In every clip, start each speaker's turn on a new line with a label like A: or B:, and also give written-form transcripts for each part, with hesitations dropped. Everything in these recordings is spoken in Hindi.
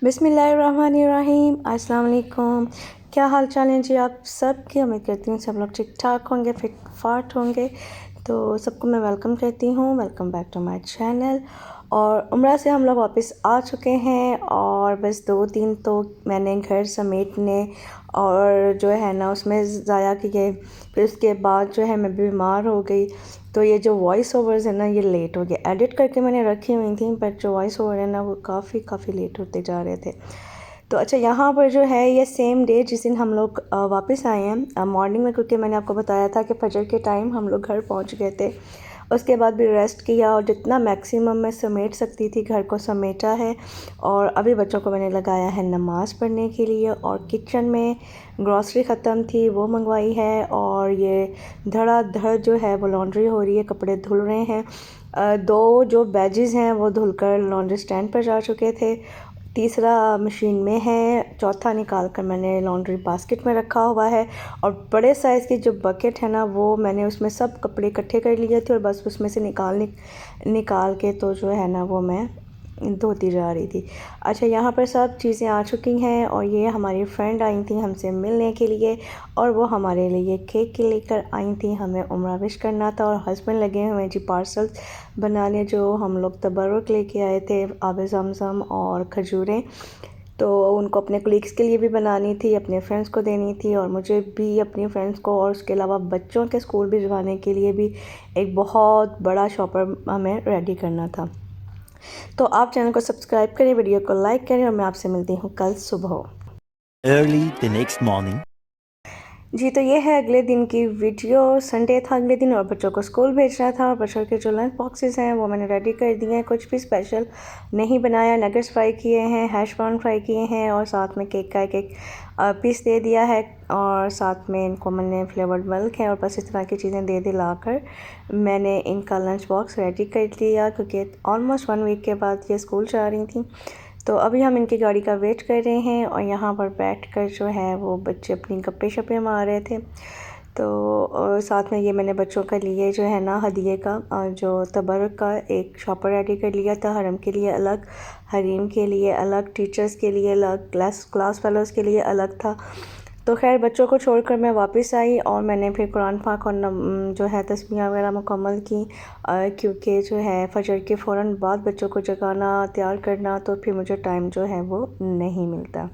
A: बिस्मिल्लाहिर्रहमानिर्रहीम। अस्सलाम वालेकुम। क्या हाल चाल है जी आप सब की। उम्मीद करती हूँ सब लोग ठीक ठाक होंगे, फिट फाट होंगे। तो सबको मैं वेलकम कहती हूँ, welcome back to my channel. और उम्रा से हम लोग वापस आ चुके हैं और बस 2 दिन तो मैंने घर समेटने और जो है ना उसमें ज़ाया किए। फिर उसके बाद जो है मैं बीमार हो गई, तो ये जो वॉइस ओवर्स है ना ये लेट हो गया। एडिट करके मैंने रखी हुई थी, बट जो वॉइस ओवर है ना वो काफ़ी लेट होते जा रहे थे। तो अच्छा, यहाँ पर जो है ये सेम डे जिस दिन हम लोग वापस आए हैं मॉर्निंग में, क्योंकि मैंने आपको बताया था कि फजर के टाइम हम लोग घर पहुँच गए थे। उसके बाद भी रेस्ट किया और जितना मैक्सिमम मैं समेट सकती थी घर को समेटा है। और अभी बच्चों को मैंने लगाया है नमाज़ पढ़ने के लिए, और किचन में ग्रॉसरी ख़त्म थी वो मंगवाई है, और ये धड़ाधड़ जो है वो लॉन्ड्री हो रही है, कपड़े धुल रहे हैं। 2 जो बैजेस हैं वो धुलकर लॉन्ड्री स्टैंड पर जा चुके थे, तीसरा मशीन में है, चौथा निकाल कर मैंने लॉन्ड्री बास्केट में रखा हुआ है। और बड़े साइज़ की जो बकेट है ना वो मैंने उसमें सब कपड़े इकट्ठे कर लिए थे, और बस उसमें से निकाल के तो जो है ना वो मैं धोती जा रही थी। अच्छा, यहाँ पर सब चीज़ें आ चुकी हैं, और ये हमारी फ्रेंड आई थी हमसे मिलने के लिए, और वो हमारे लिए केक लेकर आई थी। हमें उम्रा विश करना था, और हस्बैंड लगे हुए जी पार्सल बनाने, जो हम लोग तबरुक लेके आए थे, आब ज़मज़म और खजूरें। तो उनको अपने कलीग्स के लिए भी बनानी थी, अपने फ्रेंड्स को देनी थी, और मुझे भी अपनी फ्रेंड्स को, और उसके अलावा बच्चों के स्कूल भिजवाने के लिए भी एक बहुत बड़ा शॉपर हमें रेडी करना था। तो आप चैनल को सब्सक्राइब करें, वीडियो को लाइक करें, और मैं आपसे मिलती हूँ कल सुबह
B: early the next morning.
A: जी। तो ये है अगले दिन की वीडियो। संडे था अगले दिन, और बच्चों को स्कूल भेजना था, और बच्चों के जो लंच बॉक्सेस हैं वो मैंने रेडी कर दिए हैं। कुछ भी स्पेशल नहीं बनाया, नगेट्स फ्राई किए हैं, हैश ब्राउन फ्राई किए हैं, और साथ में केक का एक पीस दे दिया है, और साथ में इनको मैंने फ्लेवर्ड मिल्क है, और बस इस तरह की चीज़ें दे दिलाकर मैंने इनका लंच बॉक्स रेडी कर लिया, क्योंकि ऑलमोस्ट 1 वीक के बाद ये स्कूल जा रही थी। तो अभी हम इनकी गाड़ी का वेट कर रहे हैं, और यहाँ पर बैठकर जो है वो बच्चे अपनी गप्पे शप्पे मार रहे थे। तो साथ में ये मैंने बच्चों के लिए जो है ना हदिये का जो तबरुक का एक शॉपर रेडी कर लिया था। हरम के लिए अलग, हरीम के लिए अलग, टीचर्स के लिए अलग, क्लास फेलोज़ के लिए अलग था। तो खैर बच्चों को छोड़कर मैं वापस आई, और मैंने फिर कुरान पाक और जो है तस्बीहां वगैरह मुकम्मल की, क्योंकि जो है फजर के फ़ौरन बाद बच्चों को जगाना, तैयार करना, तो फिर मुझे टाइम जो है वो नहीं मिलता।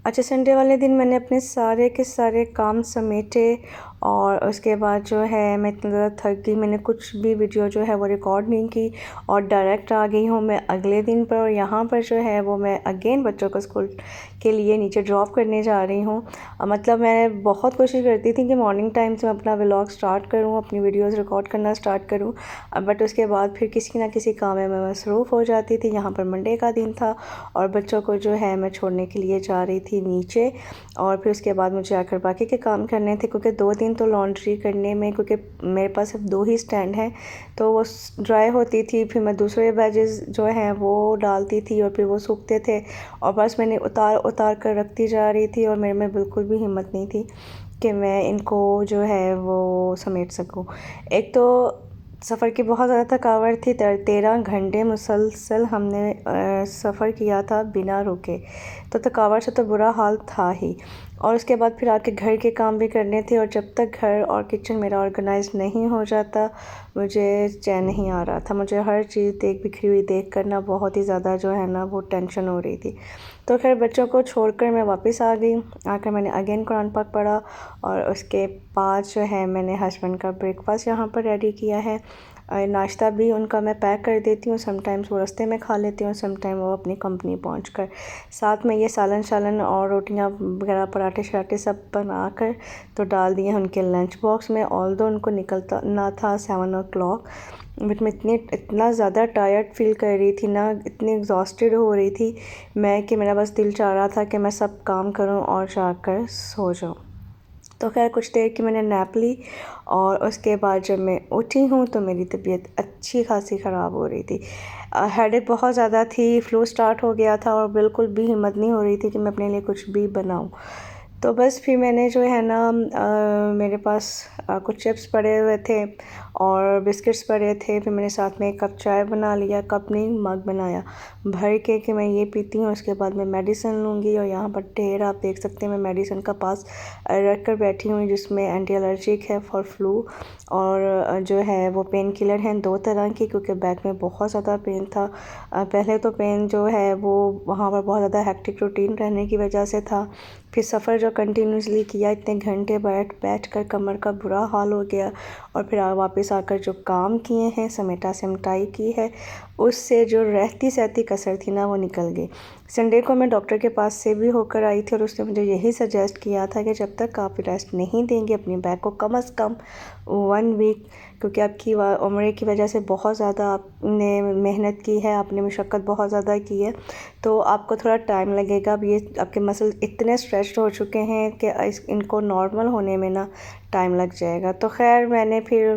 A: अच्छा, संडे वाले दिन मैंने अपने सारे के सारे काम समेटे, और उसके बाद जो है मैं इतना ज़्यादा थक गई, मैंने कुछ भी वीडियो जो है वो रिकॉर्ड नहीं की, और डायरेक्ट आ गई हूँ मैं अगले दिन पर। और यहाँ पर जो है वो मैं अगेन बच्चों को स्कूल के लिए नीचे ड्रॉप करने जा रही हूँ। मतलब मैं बहुत कोशिश करती थी कि मॉर्निंग टाइम से मैं अपना व्लॉग स्टार्ट करूँ, अपनी वीडियोज़ रिकॉर्ड करना स्टार्ट करूँ, बट उसके बाद फिर किसी ना किसी काम में मैं मसरूफ़ हो जाती थी। यहाँ पर मंडे का दिन था, और बच्चों को जो है मैं छोड़ने के लिए जा रही थी नीचे, और फिर उसके बाद मुझे आकर बाकी के काम करने थे, क्योंकि 2 दिन तो लॉन्ड्री करने में, क्योंकि मेरे पास सिर्फ 2 ही स्टैंड हैं, तो वो ड्राई होती थी, फिर मैं दूसरे बैजेस जो हैं वो डालती थी, और फिर वो सूखते थे, और बस मैंने उतार कर रखती जा रही थी, और मेरे में बिल्कुल भी हिम्मत नहीं थी कि मैं इनको जो है वो समेट सकूं। एक तो सफ़र की बहुत ज़्यादा थकावट थी, 13 घंटे मुसलसल हमने सफ़र किया था बिना रुके, तो थकावट से तो बुरा हाल था ही। और उसके बाद फिर आके घर के काम भी करने थे, और जब तक घर और किचन मेरा ऑर्गेनाइज नहीं हो जाता मुझे चैन नहीं आ रहा था। मुझे हर चीज़ बिखरी हुई देख कर ना बहुत ही ज़्यादा जो है ना वो टेंशन हो रही थी। तो खैर बच्चों को छोड़कर मैं वापस आ गई। आकर मैंने अगेन कुरान पाक पढ़ा, और उसके बाद जो है मैंने हस्बैंड का ब्रेकफास्ट यहाँ पर रेडी किया है। नाश्ता भी उनका मैं पैक कर देती हूँ, समटाइम्स वो रास्ते में खा लेती हूँ, समटाइम वो अपनी कंपनी पहुँचकर। साथ में ये सालन शालन और रोटियाँ वगैरह, पराठे शराठे सब बनाकर तो डाल दिए उनके लंच बॉक्स में। ऑल्दो उनको निकलता ना था 7 o'clock, बट मैं इतना ज़्यादा टायर्ड फील कर रही थी ना, इतनी एग्जॉस्टेड हो रही थी मैं, कि मेरा बस दिल चाह रहा था कि मैं सब काम करूं और जाकर सो जाऊं। तो खैर कुछ देर की मैंने नैप ली, और उसके बाद जब मैं उठी हूँ तो मेरी तबीयत अच्छी खासी ख़राब हो रही थी। हेडेक बहुत ज़्यादा थी, फ्लू स्टार्ट हो गया था, और बिल्कुल भी हिम्मत नहीं हो रही थी कि मैं अपने लिए कुछ भी बनाऊँ। तो बस फिर मैंने जो है ना मेरे पास कुछ चिप्स पड़े हुए थे और बिस्किट्स पड़े थे। फिर मैंने साथ में एक कप चाय बना लिया, कप नहीं मग बनाया भर के कि मैं ये पीती हूँ। उसके बाद मैं मेडिसिन लूँगी और यहाँ पर ढेर आप देख सकते हैं मैं मेडिसिन का पास रख कर बैठी हुई, जिसमें एंटी एलर्जिक है फॉर फ्लू और जो है वो पेन किलर हैं 2 तरह की, क्योंकि बैक में बहुत ज़्यादा पेन था। पहले तो पेन जो है वो वहाँ पर बहुत ज़्यादा हेक्टिक रूटीन रहने की वजह से था। फिर सफ़र जो कंटिन्यूसली किया, इतने घंटे बैठ कर कमर का बुरा हाल हो गया। और फिर वापस आकर जो काम किए हैं, समेटा सिमटाई की है, उससे जो रहती सहती कसर थी ना वो निकल गई। संडे को मैं डॉक्टर के पास से भी होकर आई थी और उसने मुझे यही सजेस्ट किया था कि जब तक आप रेस्ट नहीं देंगे अपनी बैक को कम से कम 1 वीक, क्योंकि आपकी उम्र की वजह से बहुत ज़्यादा आपने मेहनत की है, आपने मशक्क़त बहुत ज़्यादा की है, तो आपको थोड़ा टाइम लगेगा। अब ये आपके मसल इतने स्ट्रेच्ड हो चुके हैं कि इनको नॉर्मल होने में ना टाइम लग जाएगा। तो खैर मैंने फिर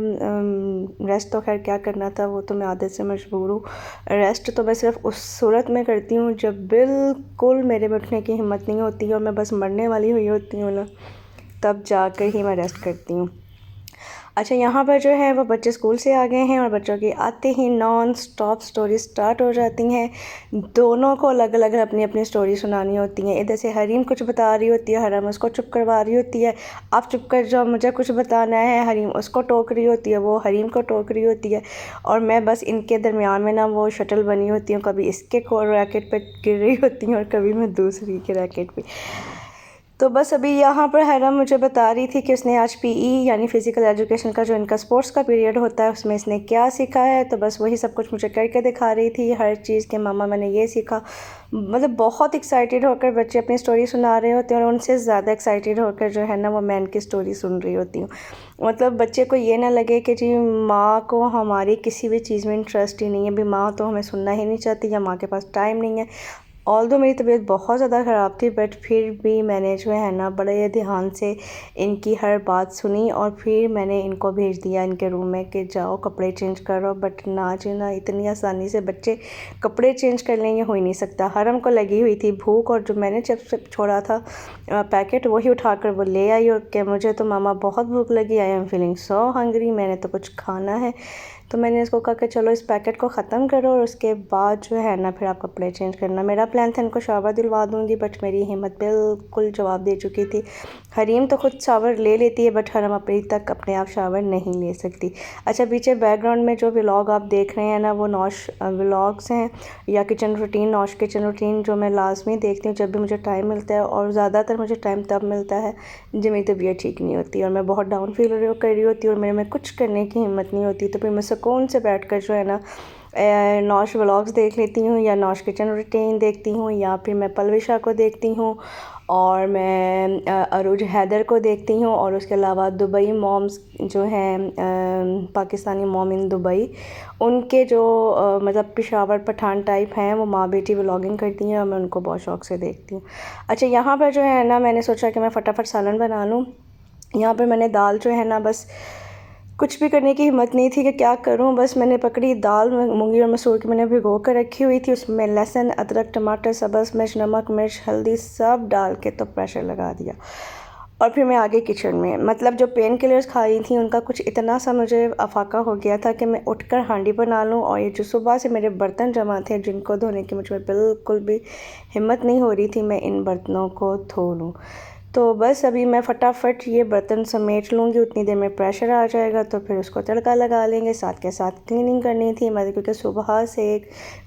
A: रेस्ट तो खैर क्या करना था, वो तो मैं आदत से मजबूर हूँ। रेस्ट तो मैं सिर्फ़ उस सूरत में करती हूँ जब बिल्कुल मेरे में उठने की हिम्मत नहीं होती है और मैं बस मरने वाली हुई होती हूँ ना, तब जाकर ही मैं रेस्ट करती हूँ। अच्छा, यहाँ पर जो है वो बच्चे स्कूल से आ गए हैं और बच्चों की आते ही नॉन स्टॉप स्टोरी स्टार्ट हो जाती हैं। दोनों को अलग अलग अपनी अपनी स्टोरी सुनानी होती हैं। इधर से हरीम कुछ बता रही होती है, हरम उसको चुप करवा रही होती है, आप चुप कर जाओ मुझे कुछ बताना है। हरीम उसको टोक रही होती है, वो हरीम को टोक रही होती है और मैं बस इनके दरमियान में ना वो शटल बनी होती हूँ। कभी इसके को रैकेट पर गिर रही होती हूँ और कभी मैं दूसरी के रैकेट पर। तो बस अभी यहाँ पर हरम मुझे बता रही थी कि उसने आज पीई यानी फ़िज़िकल एजुकेशन का जो इनका स्पोर्ट्स का पीरियड होता है उसमें इसने क्या सीखा है। तो बस वही सब कुछ मुझे करके दिखा रही थी, हर चीज़ के मामा मैंने ये सीखा। मतलब बहुत एक्साइटेड होकर बच्चे अपनी स्टोरी सुना रहे होते हैं और उनसे ज़्यादा एक्साइटेड होकर जो है ना वो मैं इनकी स्टोरी सुन रही होती हूँ। मतलब बच्चे को ये ना लगे कि जी माँ को हमारी किसी भी चीज़ में इंटरेस्ट ही नहीं है, भी माँ तो हमें सुनना ही नहीं चाहती या माँ के पास टाइम नहीं है। ऑल्दो मेरी तबीयत बहुत ज़्यादा ख़राब थी, बट फिर भी मैंने जो है ना बड़े ध्यान से इनकी हर बात सुनी और फिर मैंने इनको भेज दिया इनके रूम में कि जाओ कपड़े चेंज करो। बट ना जी ना, इतनी आसानी से बच्चे कपड़े चेंज कर लेंगे, हो ही नहीं सकता। हरम को लगी हुई थी भूख और जो मैंने चिप्स छोड़ा था पैकेट वही उठाकर वो ले आई और कि मुझे तो मामा बहुत भूख लगी, I am feeling so hungry, मैंने तो कुछ खाना है। तो मैंने इसको कहा कि चलो इस पैकेट को ख़त्म करो और उसके बाद जो है ना फिर आप कपड़े चेंज करना। मेरा प्लान था इनको शावर दिलवा दूँगी, बट मेरी हिम्मत बिल्कुल जवाब दे चुकी थी। हरीम तो खुद शावर ले लेती है, बट हरम अभी तक अपने आप शावर नहीं ले सकती। अच्छा, पीछे बैकग्राउंड में जो व्लॉग आप देख रहे हैं ना वो नौश व्लॉग्स हैं या kitchen routine, nosh kitchen routine, जो मैं लाजमी देखती हूँ जब भी मुझे टाइम मिलता है। और ज़्यादातर मुझे टाइम तब मिलता है जब मेरी तबीयत ठीक नहीं होती और मैं बहुत डाउन फील कर रही होती हूँ और मेरे में कुछ करने की हिम्मत नहीं होती। तो फिर मैं सुकून से बैठकर जो है ना नौश व्लॉग्स देख लेती हूँ या नौश किचन रूटीन देखती हूँ या फिर मैं पलविशा को देखती हूँ और मैं अरूज हैदर को देखती हूँ। और उसके अलावा दुबई मॉम्स जो हैं पाकिस्तानी मॉम इन दुबई, उनके जो मतलब पेशावर पठान टाइप हैं वो माँ बेटी व्लॉगिंग करती हैं और मैं उनको बहुत शौक़ से देखती हूँ। अच्छा, यहाँ पर जो है ना मैंने सोचा कि मैं फटाफट सालन बना लूँ। यहाँ पर मैंने दाल जो है ना, बस कुछ भी करने की हिम्मत नहीं थी कि क्या करूं, बस मैंने पकड़ी दाल मूंगी और मसूर की मैंने भिगो कर रखी हुई थी। उसमें लहसुन, अदरक, टमाटर, सब्ज़ मिर्च, नमक, मिर्च, हल्दी सब डाल के तो प्रेशर लगा दिया और फिर मैं आ गई किचन में। मतलब जो पेन किलर्स खाई थी उनका कुछ इतना सा मुझे अफाका हो गया था कि मैं उठकर हांडी बना लूं और ये जो सुबह से मेरे बर्तन जमा थे जिनको धोने की मुझे बिल्कुल भी हिम्मत नहीं हो रही थी मैं इन बर्तनों को धो लूँ। तो बस अभी मैं फटाफट ये बर्तन समेट लूँगी, उतनी देर में प्रेशर आ जाएगा तो फिर उसको तड़का लगा लेंगे। साथ के साथ क्लीनिंग करनी थी मतलब, क्योंकि सुबह से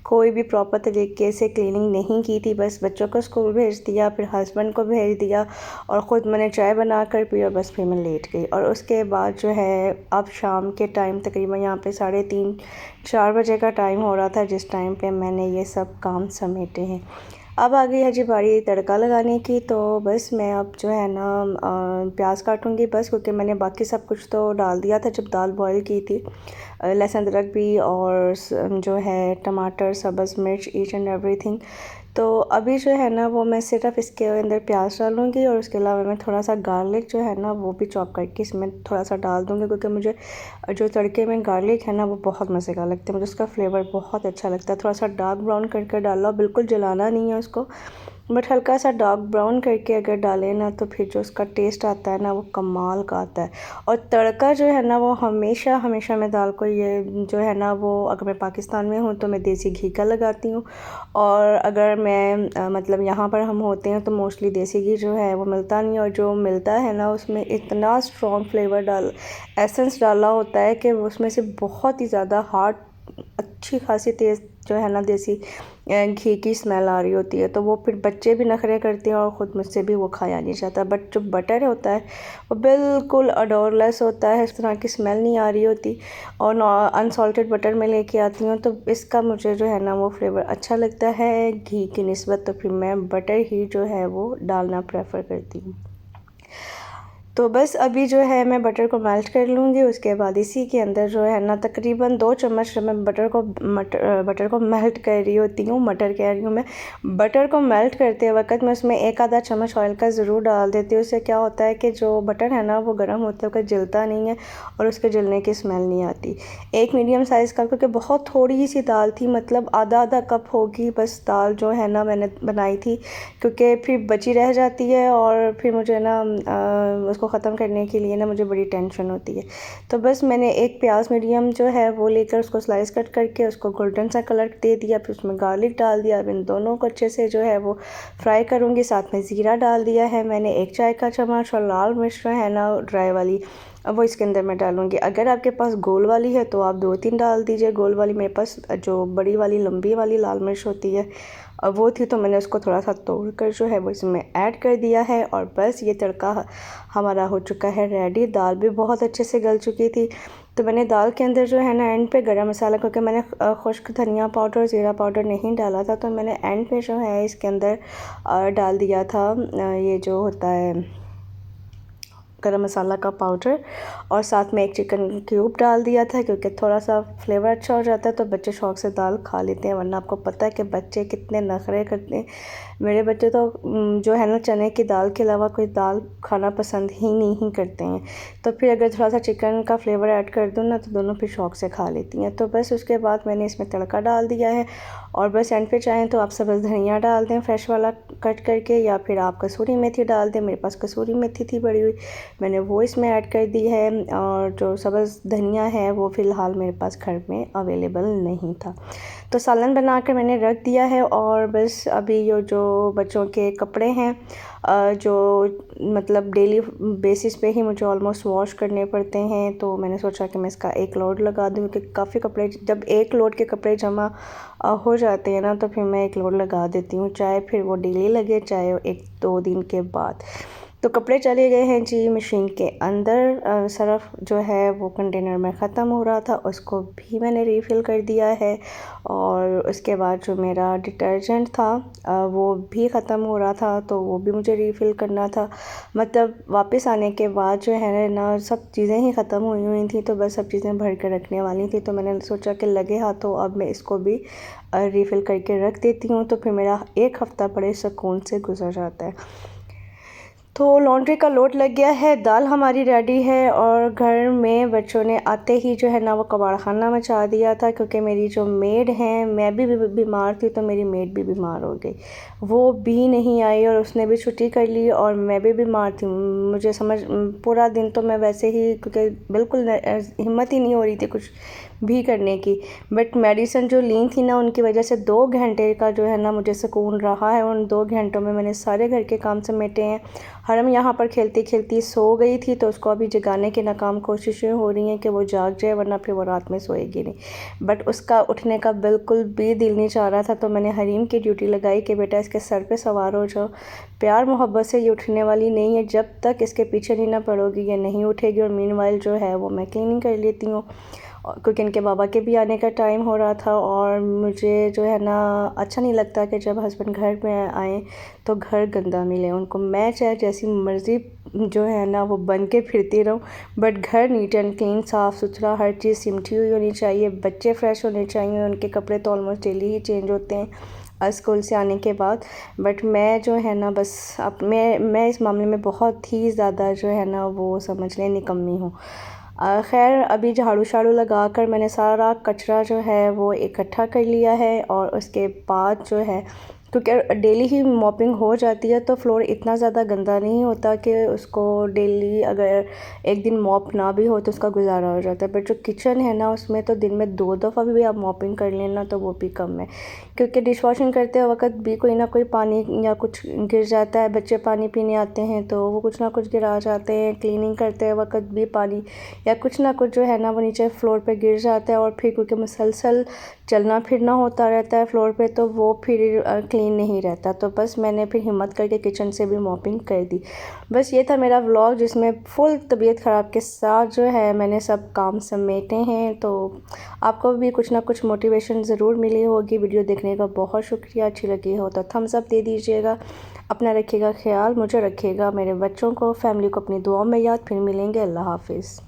A: कोई भी प्रॉपर तरीके से क्लीनिंग नहीं की थी। बस बच्चों को स्कूल भेज दिया, फिर हस्बैंड को भेज दिया और ख़ुद मैंने चाय बना कर पी और बस फिर मैं लेट गई। और उसके बाद जो है अब शाम के टाइम तकरीबन यहाँ पे 3:30-4 बजे का टाइम हो रहा था जिस टाइम पे मैंने ये सब काम समेटे हैं। अब आ गई है जी बारी तड़का लगाने की। तो बस मैं अब जो है ना प्याज काटूंगी बस, क्योंकि मैंने बाकी सब कुछ तो डाल दिया था जब दाल बॉईल की थी, लहसुन अदरक भी और जो है टमाटर, सब्ज़ मिर्च, ईच एंड एवरीथिंग। तो अभी जो है ना वो मैं सिर्फ इसके अंदर प्याज डालूँगी और उसके अलावा मैं थोड़ा सा गार्लिक जो है ना वो भी चॉप करके इसमें थोड़ा सा डाल दूँगी, क्योंकि मुझे जो तड़के में गार्लिक है ना वो बहुत मज़े का लगता है, मुझे उसका फ्लेवर बहुत अच्छा लगता है। थोड़ा सा डार्क ब्राउन करके डाला, बिल्कुल जलाना नहीं है उसको, बट हल्का सा डार्क ब्राउन करके अगर डालें ना तो फिर जो उसका टेस्ट आता है ना वो कमाल का आता है। और तड़का जो है ना वो हमेशा हमेशा मैं दाल को ये जो है ना वो अगर मैं पाकिस्तान में हूँ तो मैं देसी घी का लगाती हूँ, और अगर मैं मतलब यहाँ पर हम होते हैं तो मोस्टली देसी घी जो है वो मिलता नहीं, और जो मिलता है ना उसमें इतना स्ट्रॉन्ग फ्लेवर एसेंस डाला होता है कि उसमें से बहुत ही ज़्यादा हार्ड अच्छी खासी तेज़ जो है ना देसी घी की स्मेल आ रही होती है। तो वो फिर बच्चे भी नखरे करते हैं और ख़ुद मुझसे भी वो खाया नहीं जाता। बट जो बटर होता है वो बिल्कुल अडोरलेस होता है, इस तरह की स्मेल नहीं आ रही होती। और अनसॉल्टेड बटर मैं लेके आती हूँ तो इसका मुझे जो है ना वो फ्लेवर अच्छा लगता है घी की निस्बत, तो फिर मैं बटर ही जो है वो डालना प्रेफर करती हूँ। तो बस अभी जो है मैं बटर को मेल्ट कर लूँगी। उसके बाद इसी के अंदर जो है ना तकरीबन 2 चम्मच मैं बटर को मेल्ट कर रही होती हूँ, मटर कह रही हूँ मैं। बटर को मेल्ट करते वक्त मैं उसमें 1 आधा चम्मच ऑयल का ज़रूर डाल देती हूँ। उससे क्या होता है कि जो बटर है ना वो गर्म होते वक्त जलता नहीं है और उसके जलने की स्मेल नहीं आती। एक मीडियम साइज़ का, क्योंकि बहुत थोड़ी सी दाल थी, मतलब आधा कप होगी बस दाल जो है ना मैंने बनाई थी, क्योंकि फिर बची रह जाती है और फिर मुझे ना उसको ख़त्म करने के लिए ना मुझे बड़ी टेंशन होती है। तो बस मैंने एक प्याज मीडियम जो है वो लेकर उसको स्लाइस कट करके उसको गोल्डन सा कलर दे दिया, फिर उसमें गार्लिक डाल दिया। अब इन दोनों को अच्छे से जो है वो फ्राई करूँगी। साथ में ज़ीरा डाल दिया है मैंने 1 चाय का चम्मच, और लाल मिर्च जो है ना ड्राई वाली अब वो इसके अंदर मैं डालूँगी। अगर आपके पास गोल वाली है तो आप 2-3 डाल दीजिए। गोल वाली मेरे पास जो बड़ी वाली लंबी वाली लाल मिर्च होती है अब वो थी, तो मैंने उसको थोड़ा सा तोड़ कर जो है वो इसमें ऐड कर दिया है। और बस ये तड़का हमारा हो चुका है रेडी। दाल भी बहुत अच्छे से गल चुकी थी। तो मैंने दाल के अंदर जो है ना एंड पे गरम मसाला, क्योंकि मैंने खुश्क धनिया पाउडर ज़ीरा पाउडर नहीं डाला था, तो मैंने एंड पे जो है इसके अंदर डाल दिया था ये जो होता है गरम मसाला का पाउडर, और साथ में 1 चिकन क्यूब डाल दिया था, क्योंकि थोड़ा सा फ्लेवर अच्छा हो जाता है तो बच्चे शौक़ से दाल खा लेते हैं। वरना आपको पता है कि बच्चे कितने नखरे करते हैं। मेरे बच्चे तो जो है ना चने की दाल के अलावा कोई दाल खाना पसंद ही नहीं करते हैं। तो फिर अगर थोड़ा सा चिकन का फ्लेवर ऐड कर दूँ ना तो दोनों फिर शौक़ से खा लेती हैं। तो बस उसके बाद मैंने इसमें तड़का डाल दिया है, और बस एंड पे चाहें तो आप सब्ज़ धनिया डाल दें फ्रेश वाला कट करके, या फिर आप कसूरी मेथी डाल दें। मेरे पास कसूरी मेथी थी पड़ी हुई, मैंने वो इसमें ऐड कर दी है। और जो सब्ज़ धनिया है वो फ़िलहाल मेरे पास घर में अवेलेबल नहीं था। तो सालन बनाकर मैंने रख दिया है। और बस अभी ये जो बच्चों के कपड़े हैं जो मतलब डेली बेसिस पे ही मुझे ऑलमोस्ट वॉश करने पड़ते हैं, तो मैंने सोचा कि मैं इसका एक लोड लगा दूँ, क्योंकि काफ़ी कपड़े जब एक लोड के कपड़े जमा हो जाते हैं ना तो फिर मैं एक लोड लगा देती हूँ, चाहे फिर वो डेली लगे चाहे 1-2 दिन के बाद। तो कपड़े चले गए हैं जी मशीन के अंदर। सर्फ़ जो है वो कंटेनर में ख़त्म हो रहा था, उसको भी मैंने रीफ़िल कर दिया है। और उसके बाद जो मेरा डिटर्जेंट था वो भी ख़त्म हो रहा था, तो वो भी मुझे रीफ़िल करना था। मतलब वापस आने के बाद जो है ना सब चीज़ें ही ख़त्म हुई थी, तो बस सब चीज़ें भर कर रखने वाली थी। तो मैंने सोचा कि लगे हाथों अब मैं इसको भी रीफ़िल करके रख देती हूँ, तो फिर मेरा 1 हफ़्ता बड़े सुकून से गुजर जाता है। तो लॉन्ड्री का लोड लग गया है, दाल हमारी रेडी है, और घर में बच्चों ने आते ही जो है ना वो कबाड़खाना मचा दिया था, क्योंकि मेरी जो मेड हैं, मैं भी बीमार थी तो मेरी मेड भी बीमार हो गई। वो भी नहीं आई और उसने भी छुट्टी कर ली, और मैं भी बीमार थी। मुझे पूरा दिन तो मैं वैसे ही, क्योंकि बिल्कुल हिम्मत ही नहीं हो रही थी कुछ भी करने की। बट मेडिसिन जो ली थी ना उनकी वजह से 2 घंटे का जो है ना मुझे सुकून रहा है। उन 2 घंटों में मैंने सारे घर के काम समेटे हैं। हरम यहाँ पर खेलती खेलती सो गई थी, तो उसको अभी जगाने की नाकाम कोशिशें हो रही हैं कि वो जाग जाए, वरना फिर वो रात में सोएगी नहीं। बट उसका उठने का बिल्कुल भी दिल नहीं चाह रहा था, तो मैंने हरीम की ड्यूटी लगाई कि बेटा इसके सर पे सवार हो जाओ, प्यार मोहब्बत से ये उठने वाली नहीं है, जब तक इसके पीछे नहीं ना पड़ोगी ये नहीं उठेगी। और मीनवाइल जो है वो मैं क्लीनिंग कर लेती हूँ, क्योंकि इनके बाबा के भी आने का टाइम हो रहा था। और मुझे जो है ना अच्छा नहीं लगता कि जब हस्बैंड घर में आए तो घर गंदा मिले उनको। मैं चाहे जैसी मर्ज़ी जो है ना वो बन के फिरती रहूँ, बट घर नीट एंड क्लीन साफ़ सुथरा हर चीज़ सिमटी हुई होनी चाहिए। बच्चे फ्रेश होने चाहिए, उनके कपड़े तो ऑलमोस्ट डेली ही चेंज होते हैं स्कूल से आने के बाद। बट मैं जो है ना बस अब मैं इस मामले में बहुत ही ज़्यादा जो है ना वो समझ लें निकम्मी हूँ। खैर अभी झाड़ू शाड़ू लगा कर मैंने सारा कचरा जो है वो इकट्ठा कर लिया है, और उसके बाद जो है क्योंकि डेली ही मॉपिंग हो जाती है तो फ्लोर इतना ज़्यादा गंदा नहीं होता कि उसको डेली अगर एक दिन मॉप ना भी हो तो उसका गुजारा हो जाता है। बट जो किचन है ना उसमें तो दिन में 2 दफ़ा भी आप मॉपिंग कर लेना तो वो भी कम है, क्योंकि डिश वॉशिंग करते वक्त भी कोई ना कोई पानी या कुछ गिर जाता है, बच्चे पानी पीने आते हैं तो वो कुछ ना कुछ गिरा जाते हैं, क्लीनिंग करते वक्त भी पानी या कुछ ना कुछ जो है ना वो नीचे फ्लोर पे गिर जाता है। और फिर क्योंकि मुसलसल चलना फिरना होता रहता है फ्लोर पे तो वो फिर क्लीन नहीं रहता। तो बस मैंने फिर हिम्मत करके किचन से भी मॉपिंग कर दी। बस ये था मेरा व्लॉग जिसमें फुल तबीयत ख़राब के साथ जो है मैंने सब काम समेटे हैं। तो आपको भी कुछ ना कुछ मोटिवेशन ज़रूर मिली होगी। वीडियो देखने का बहुत शुक्रिया। अच्छी लगी हो तो थम्स अप दे दीजिएगा। अपना रखिएगा ख्याल, मुझे रखिएगा, मेरे बच्चों को, फैमिली को अपनी दुआओं में याद। फिर मिलेंगे। अल्लाह हाफिज़।